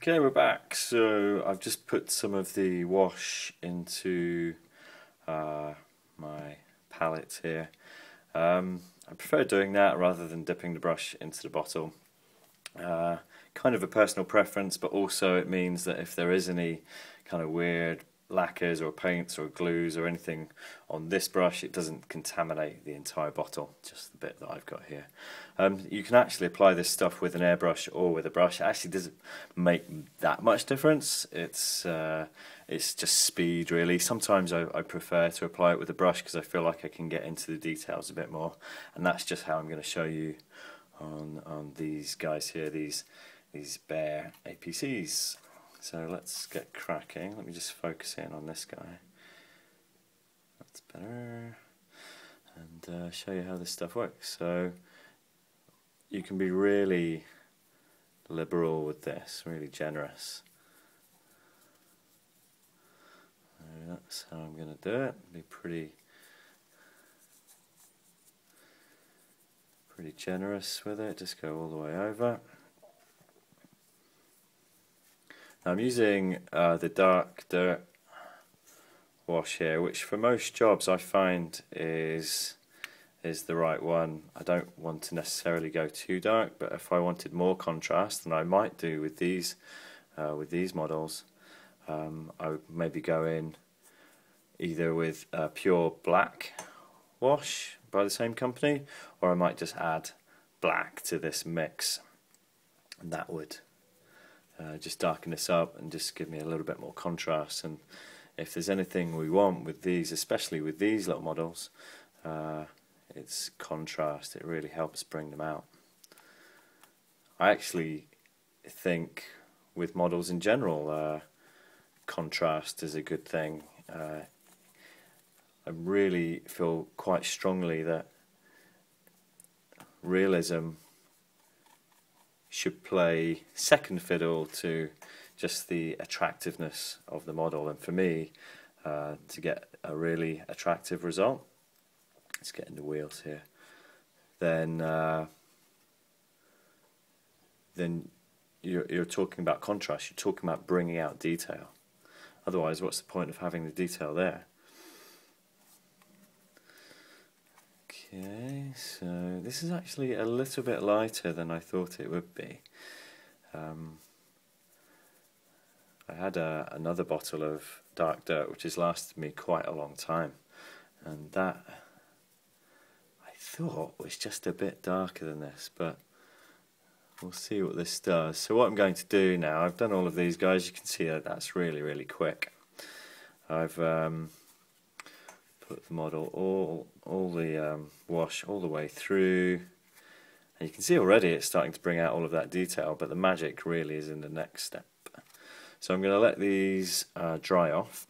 Okay, we're back. So I've just put some of the wash into my palette here. I prefer doing that rather than dipping the brush into the bottle. Kind of a personal preference, but also it means that if there is any kind of weird lacquers or paints or glues or anything on this brush, it doesn't contaminate the entire bottle, just the bit that I've got here. You can actually apply this stuff with an airbrush or with a brush. It actually doesn't make that much difference. It's just speed, really. Sometimes I prefer to apply it with a brush because I feel like I can get into the details a bit more, and that's just how I'm going to show you on these guys here, these Bear APCs. So let's get cracking. Let me just focus in on this guy. That's better. And show you how this stuff works. So you can be really liberal with this, really generous. That's how I'm going to do it. Be pretty generous with it. Just go all the way over. Now I'm using the dark dirt wash here, which for most jobs I find is the right one. I don't want to necessarily go too dark, but if I wanted more contrast, then I might do with these models, I would maybe go in either with pure black wash by the same company, or I might just add black to this mix, and that would just darken this up and just give me a little bit more contrast. And if there's anything we want with these, especially with these little models, it's contrast. It really helps bring them out. I actually think with models in general, contrast is a good thing. I really feel quite strongly that realism should play second fiddle to just the attractiveness of the model, and for me, to get a really attractive result, let's get in the wheels here, then you're talking about contrast, you're talking about bringing out detail. Otherwise, what's the point of having the detail there? Okay, so this is actually a little bit lighter than I thought it would be. I had another bottle of dark dirt which has lasted me quite a long time, and that I thought was just a bit darker than this, but we'll see what this does. So what I'm going to do now, I've done all of these guys, you can see that that's really quick. I've put the model all the wash all the way through, and you can see already it's starting to bring out all of that detail, but the magic really is in the next step. So I'm going to let these dry off.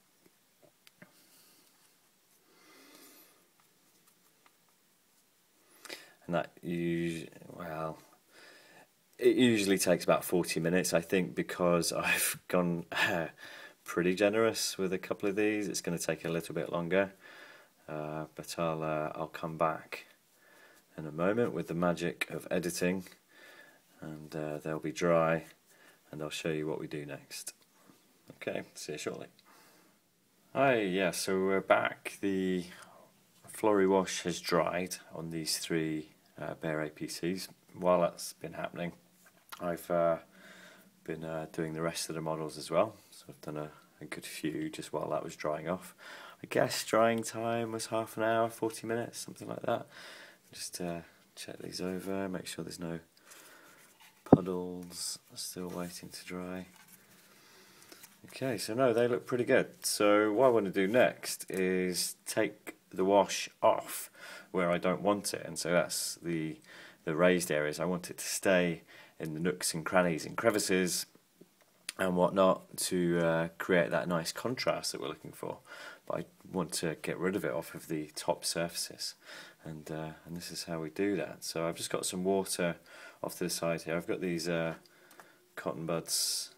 And that it usually takes about 40 minutes, I think, because I've gone pretty generous with a couple of these. It's going to take a little bit longer, but I'll come back in a moment with the magic of editing, and they'll be dry, and I'll show you what we do next. Okay, see you shortly. Hi, yeah, so we're back. The Flory wash has dried on these three Bear APCs. While that's been happening, I've been doing the rest of the models as well. So I've done a good few just while that was drying off. I guess drying time was half an hour, 40 minutes, something like that. Just check these over, make sure there's no puddles still waiting to dry. Okay, so no, they look pretty good. So what I want to do next is take the wash off where I don't want it, and so that's the raised areas. I want it to stay in the nooks and crannies and crevices and whatnot to create that nice contrast that we're looking for. But I want to get rid of it off of the top surfaces, and this is how we do that. So I've just got some water off to the side here. I've got these cotton buds.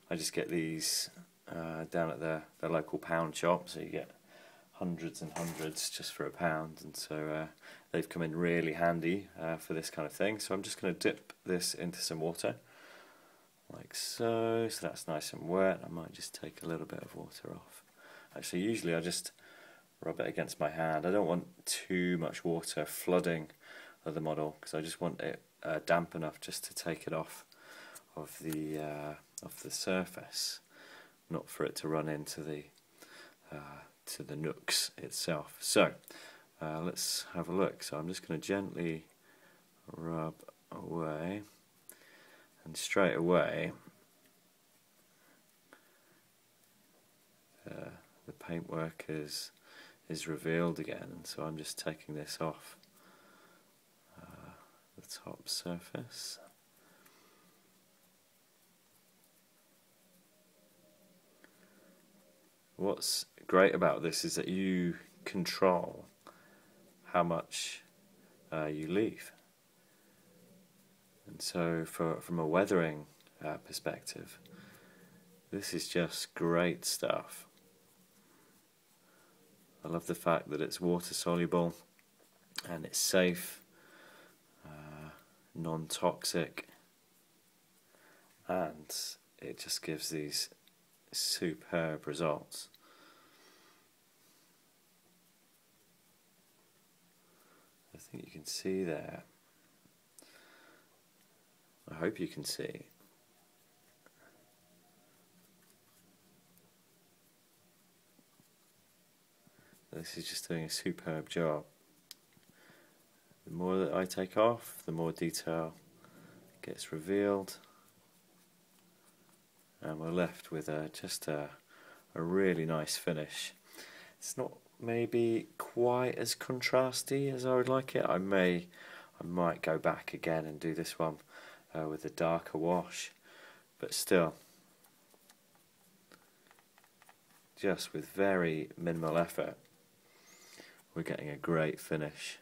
I just get these down at the local pound shop, so you get hundreds and hundreds just for £1, and so they've come in really handy for this kind of thing. So I'm just going to dip this into some water like so. So that's nice and wet. I might just take a little bit of water off. Actually, usually I just rub it against my hand. I don't want too much water flooding the model because I just want it damp enough just to take it off of the surface, not for it to run into the nooks itself. So let's have a look. So I'm just going to gently rub away, and straight away the paintwork is revealed again, and so I'm just taking this off the top surface. What's great about this is that you control how much you leave, and so from a weathering perspective, this is just great stuff. I love the fact that it's water soluble and it's safe, non-toxic, and it just gives these superb results. I think you can see there. I hope you can see. This is just doing a superb job. The more that I take off, the more detail gets revealed, and we're left with just a really nice finish. It's not maybe quite as contrasty as I would like it. I might go back again and do this one with a darker wash, but still, just with very minimal effort, we're getting a great finish.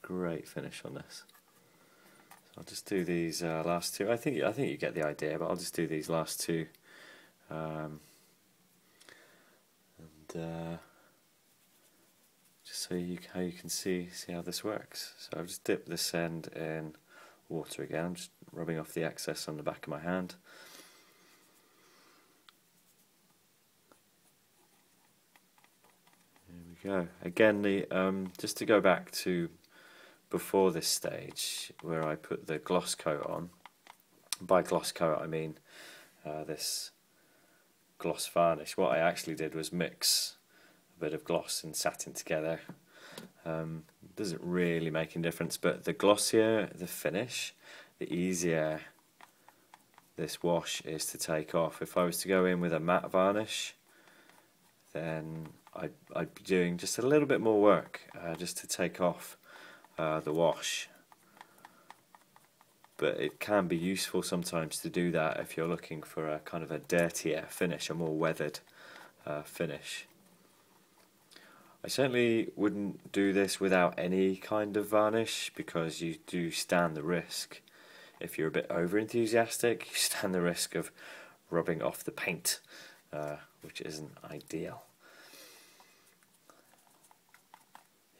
Great finish on this. So I'll just do these last two. I think you get the idea, but I'll just do these last two, and just so how you can see how this works. So I've just dipped this end in water again. I'm just rubbing off the excess on the back of my hand. There we go. Again, just to go back to before this stage where I put the gloss coat on. By gloss coat I mean this gloss varnish. What I actually did was mix a bit of gloss and satin together. Doesn't really make any difference, but the glossier the finish, the easier this wash is to take off. If I was to go in with a matte varnish, then I'd be doing just a little bit more work just to take off the wash. But it can be useful sometimes to do that if you're looking for a kind of a dirtier finish, a more weathered finish. I certainly wouldn't do this without any kind of varnish, because you do stand the risk, if you're a bit over enthusiastic, you stand the risk of rubbing off the paint, which isn't ideal.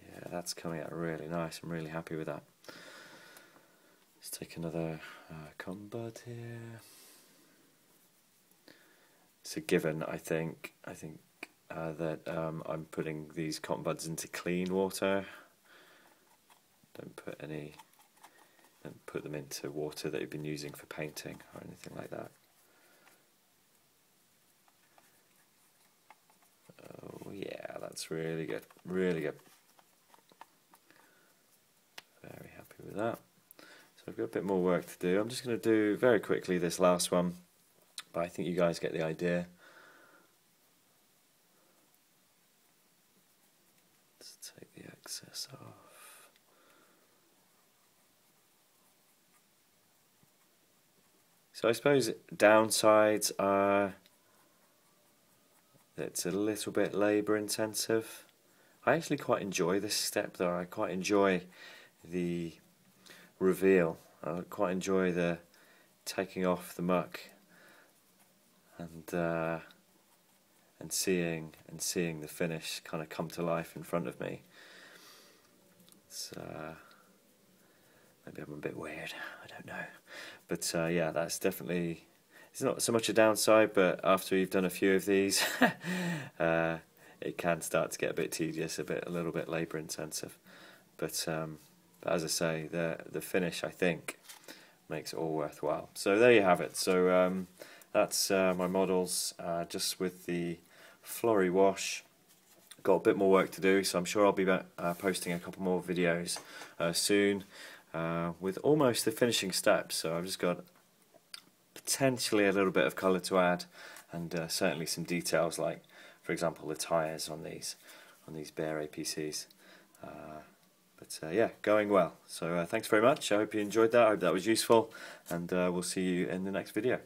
Yeah, that's coming out really nice. I'm really happy with that. Let's take another cotton bud here. It's a given, I think that I'm putting these cotton buds into clean water. Don't put them into water that you've been using for painting or anything like that. Oh yeah, that's really good, really good. Very happy with that. So I've got a bit more work to do. I'm just going to do very quickly this last one, but I think you guys get the idea. Let's take the excess off. So I suppose downsides are that it's a little bit labour intensive. I actually quite enjoy this step though. I quite enjoy the reveal. I quite enjoy the taking off the muck and seeing the finish kind of come to life in front of me. It's maybe I'm a bit weird, I don't know. But yeah, that's definitely, it's not so much a downside, but after you've done a few of these, it can start to get a bit tedious, a little bit labour intensive. But as I say, the finish, I think, makes it all worthwhile. So there you have it. So that's my models, just with the Flory wash. Got a bit more work to do, so I'm sure I'll be back, posting a couple more videos soon with almost the finishing steps. So I've just got potentially a little bit of colour to add, and certainly some details, like for example the tyres on these Bear APCs. But yeah, going well. So thanks very much. I hope you enjoyed that. I hope that was useful, and we'll see you in the next video.